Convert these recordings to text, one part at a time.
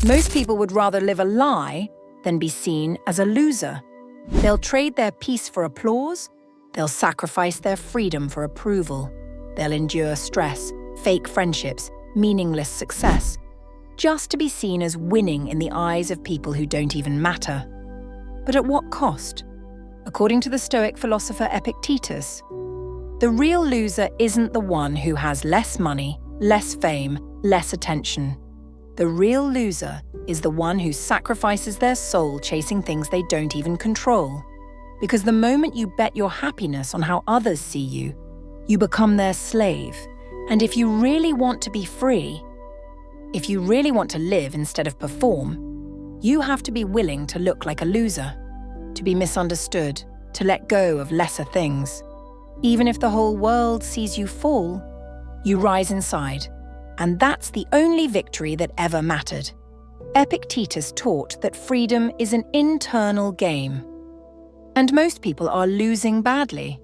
Most people would rather live a lie than be seen as a loser. They'll trade their peace for applause. They'll sacrifice their freedom for approval. They'll endure stress, fake friendships, meaningless success, just to be seen as winning in the eyes of people who don't even matter. But at what cost? According to the Stoic philosopher Epictetus, the real loser isn't the one who has less money, less fame, less attention. The real loser is the one who sacrifices their soul chasing things they don't even control. Because the moment you bet your happiness on how others see you, you become their slave. And if you really want to be free, if you really want to live instead of perform, you have to be willing to look like a loser, to be misunderstood, to let go of lesser things. Even if the whole world sees you fall, you rise inside. And that's the only victory that ever mattered. Epictetus taught that freedom is an internal game. And most people are losing badly.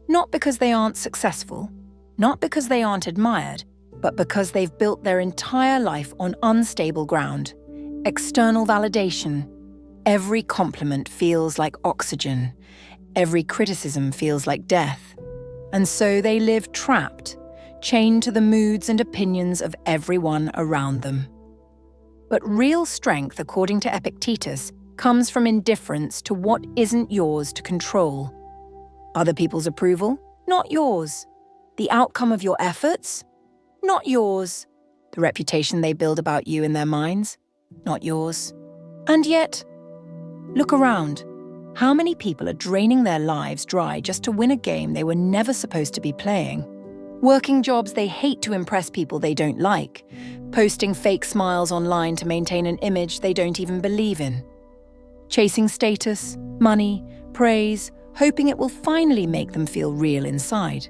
Not because they aren't successful, not because they aren't admired, but because they've built their entire life on unstable ground. External validation. Every compliment feels like oxygen. Every criticism feels like death. And so they live trapped, chained to the moods and opinions of everyone around them. But real strength, according to Epictetus, comes from indifference to what isn't yours to control. Other people's approval? Not yours. The outcome of your efforts? Not yours. The reputation they build about you in their minds? Not yours. And yet, look around. How many people are draining their lives dry just to win a game they were never supposed to be playing? Working jobs they hate to impress people they don't like, posting fake smiles online to maintain an image they don't even believe in. Chasing status, money, praise, hoping it will finally make them feel real inside.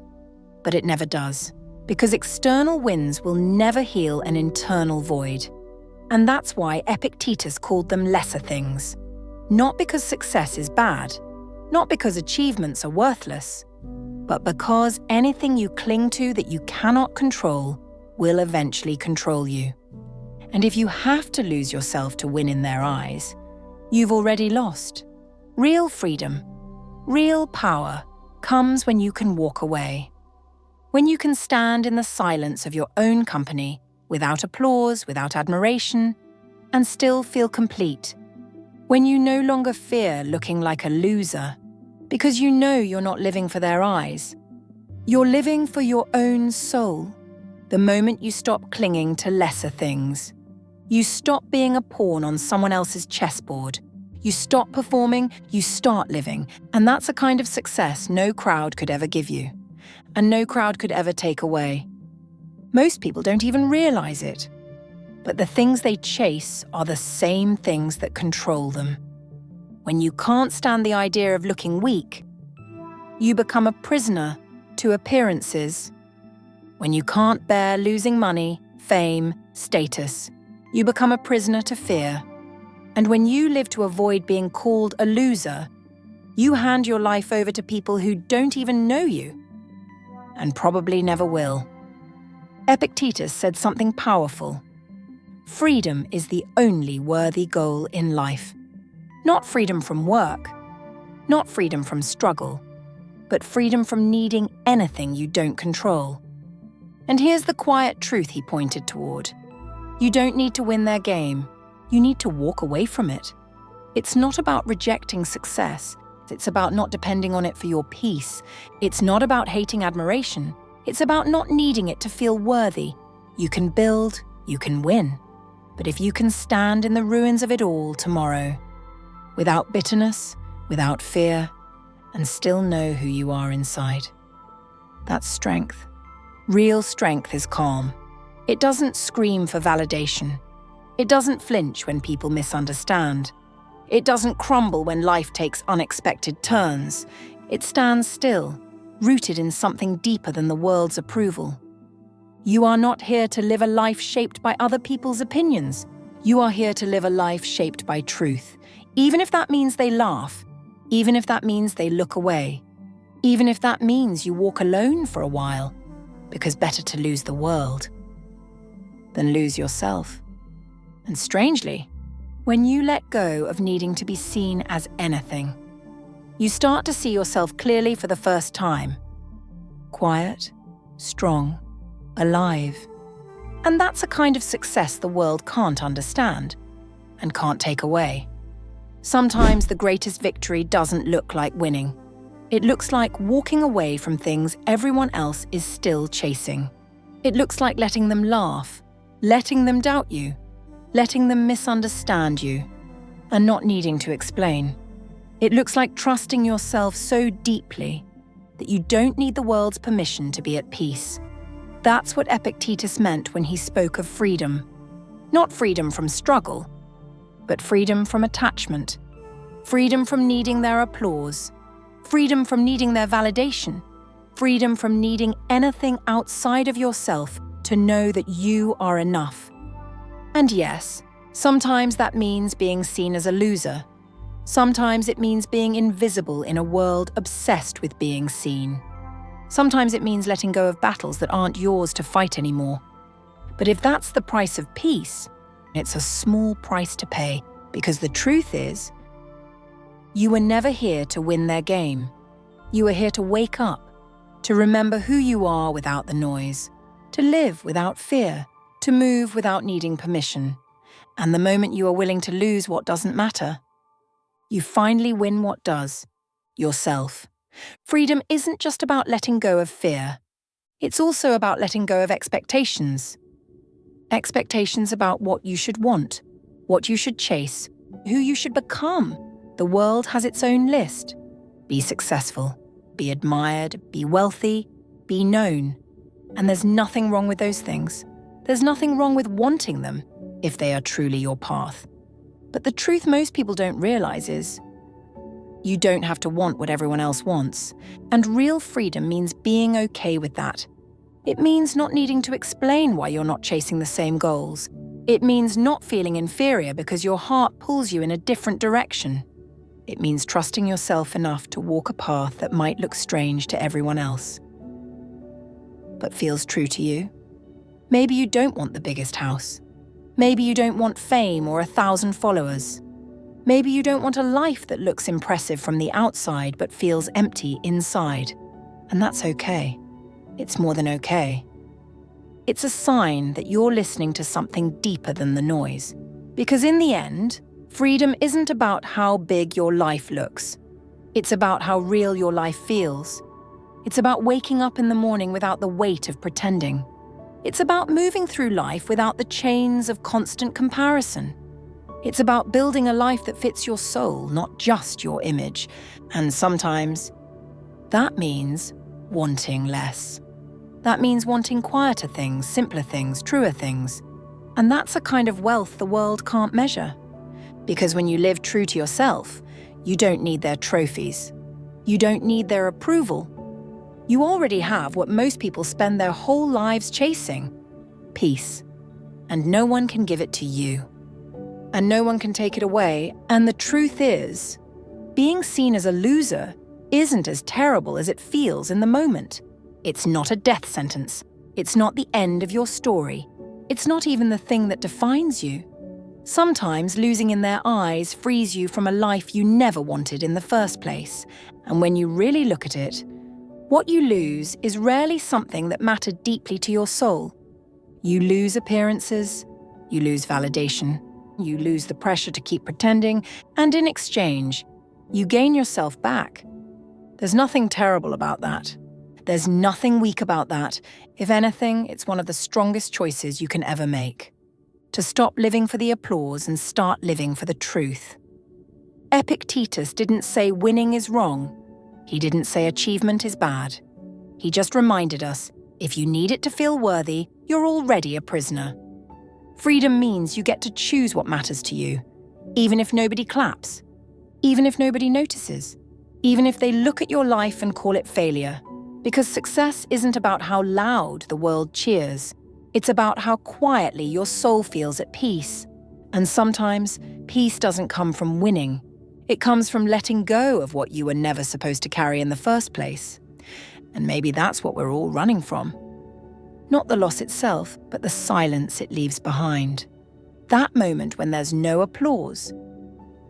But it never does, because external wins will never heal an internal void. And that's why Epictetus called them lesser things. Not because success is bad, not because achievements are worthless, but because anything you cling to that you cannot control will eventually control you. And if you have to lose yourself to win in their eyes, you've already lost. Real freedom, real power comes when you can walk away. When you can stand in the silence of your own company, without applause, without admiration, and still feel complete. When you no longer fear looking like a loser, because you know you're not living for their eyes. You're living for your own soul. The moment you stop clinging to lesser things. You stop being a pawn on someone else's chessboard. You stop performing, you start living. And that's a kind of success no crowd could ever give you. And no crowd could ever take away. Most people don't even realize it. But the things they chase are the same things that control them. When you can't stand the idea of looking weak, you become a prisoner to appearances. When you can't bear losing money, fame, status, you become a prisoner to fear. And when you live to avoid being called a loser, you hand your life over to people who don't even know you, and probably never will. Epictetus said something powerful. Freedom is the only worthy goal in life. Not freedom from work, not freedom from struggle, but freedom from needing anything you don't control. And here's the quiet truth he pointed toward. You don't need to win their game. You need to walk away from it. It's not about rejecting success. It's about not depending on it for your peace. It's not about hating admiration. It's about not needing it to feel worthy. You can build, you can win. But if you can stand in the ruins of it all tomorrow, without bitterness, without fear, and still know who you are inside. That's strength. Real strength is calm. It doesn't scream for validation. It doesn't flinch when people misunderstand. It doesn't crumble when life takes unexpected turns. It stands still, rooted in something deeper than the world's approval. You are not here to live a life shaped by other people's opinions. You are here to live a life shaped by truth, even if that means they laugh, even if that means they look away, even if that means you walk alone for a while, because better to lose the world than lose yourself. And strangely, when you let go of needing to be seen as anything, you start to see yourself clearly for the first time. Quiet, strong, alive. And that's a kind of success the world can't understand and can't take away. Sometimes the greatest victory doesn't look like winning. It looks like walking away from things everyone else is still chasing. It looks like letting them laugh, letting them doubt you, letting them misunderstand you, and not needing to explain. It looks like trusting yourself so deeply that you don't need the world's permission to be at peace. That's what Epictetus meant when he spoke of freedom. Not freedom from struggle, but freedom from attachment. Freedom from needing their applause. Freedom from needing their validation. Freedom from needing anything outside of yourself to know that you are enough. And yes, sometimes that means being seen as a loser. Sometimes it means being invisible in a world obsessed with being seen. Sometimes it means letting go of battles that aren't yours to fight anymore. But if that's the price of peace, it's a small price to pay, because the truth is, you were never here to win their game. You were here to wake up, to remember who you are without the noise, to live without fear, to move without needing permission. And the moment you are willing to lose what doesn't matter, you finally win what does, yourself. Freedom isn't just about letting go of fear. It's also about letting go of expectations. Expectations about what you should want, what you should chase, who you should become. The world has its own list. Be successful, be admired, be wealthy, be known. And there's nothing wrong with those things. There's nothing wrong with wanting them, if they are truly your path. But the truth most people don't realize is, you don't have to want what everyone else wants. And real freedom means being okay with that. It means not needing to explain why you're not chasing the same goals. It means not feeling inferior because your heart pulls you in a different direction. It means trusting yourself enough to walk a path that might look strange to everyone else, but feels true to you. Maybe you don't want the biggest house. Maybe you don't want fame or 1,000 followers. Maybe you don't want a life that looks impressive from the outside but feels empty inside. And that's okay. It's more than okay. It's a sign that you're listening to something deeper than the noise. Because in the end, freedom isn't about how big your life looks. It's about how real your life feels. It's about waking up in the morning without the weight of pretending. It's about moving through life without the chains of constant comparison. It's about building a life that fits your soul, not just your image. And sometimes, that means wanting less. That means wanting quieter things, simpler things, truer things. And that's a kind of wealth the world can't measure. Because when you live true to yourself, you don't need their trophies. You don't need their approval. You already have what most people spend their whole lives chasing: peace. And no one can give it to you. And no one can take it away. And the truth is, being seen as a loser isn't as terrible as it feels in the moment. It's not a death sentence. It's not the end of your story. It's not even the thing that defines you. Sometimes losing in their eyes frees you from a life you never wanted in the first place. And when you really look at it, what you lose is rarely something that mattered deeply to your soul. You lose appearances, you lose validation, you lose the pressure to keep pretending, and in exchange, you gain yourself back. There's nothing terrible about that. There's nothing weak about that. If anything, it's one of the strongest choices you can ever make. To stop living for the applause and start living for the truth. Epictetus didn't say winning is wrong. He didn't say achievement is bad. He just reminded us, if you need it to feel worthy, you're already a prisoner. Freedom means you get to choose what matters to you, even if nobody claps, even if nobody notices, even if they look at your life and call it failure. Because success isn't about how loud the world cheers. It's about how quietly your soul feels at peace. And sometimes, peace doesn't come from winning. It comes from letting go of what you were never supposed to carry in the first place. And maybe that's what we're all running from. Not the loss itself, but the silence it leaves behind. That moment when there's no applause,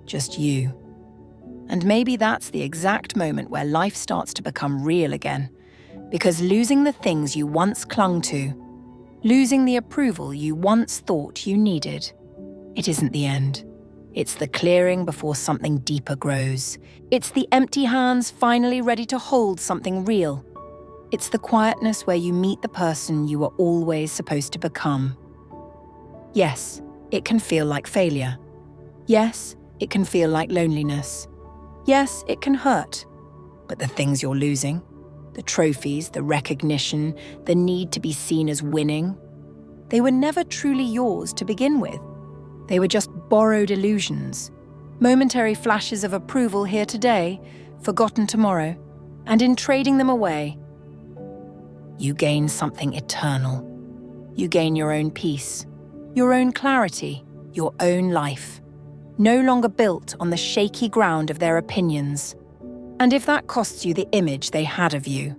just you. And maybe that's the exact moment where life starts to become real again. Because losing the things you once clung to, losing the approval you once thought you needed, it isn't the end. It's the clearing before something deeper grows. It's the empty hands finally ready to hold something real. It's the quietness where you meet the person you were always supposed to become. Yes, it can feel like failure. Yes, it can feel like loneliness. Yes, it can hurt. But the things you're losing, the trophies, the recognition, the need to be seen as winning, they were never truly yours to begin with. They were just borrowed illusions, momentary flashes of approval here today, forgotten tomorrow, and in trading them away, you gain something eternal. You gain your own peace, your own clarity, your own life, no longer built on the shaky ground of their opinions. And if that costs you the image they had of you,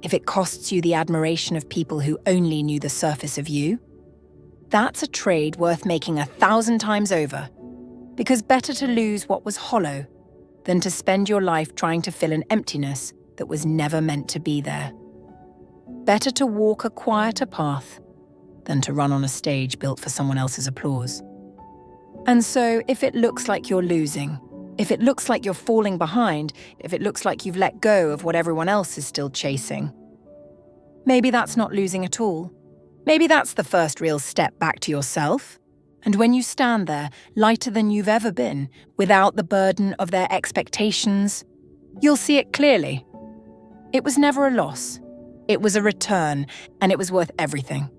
if it costs you the admiration of people who only knew the surface of you, that's a trade worth making 1,000 times over. Because better to lose what was hollow than to spend your life trying to fill an emptiness that was never meant to be there. Better to walk a quieter path than to run on a stage built for someone else's applause. And so, if it looks like you're losing, if it looks like you're falling behind, if it looks like you've let go of what everyone else is still chasing, maybe that's not losing at all. Maybe that's the first real step back to yourself. And when you stand there, lighter than you've ever been, without the burden of their expectations, you'll see it clearly. It was never a loss. It was a return, and it was worth everything.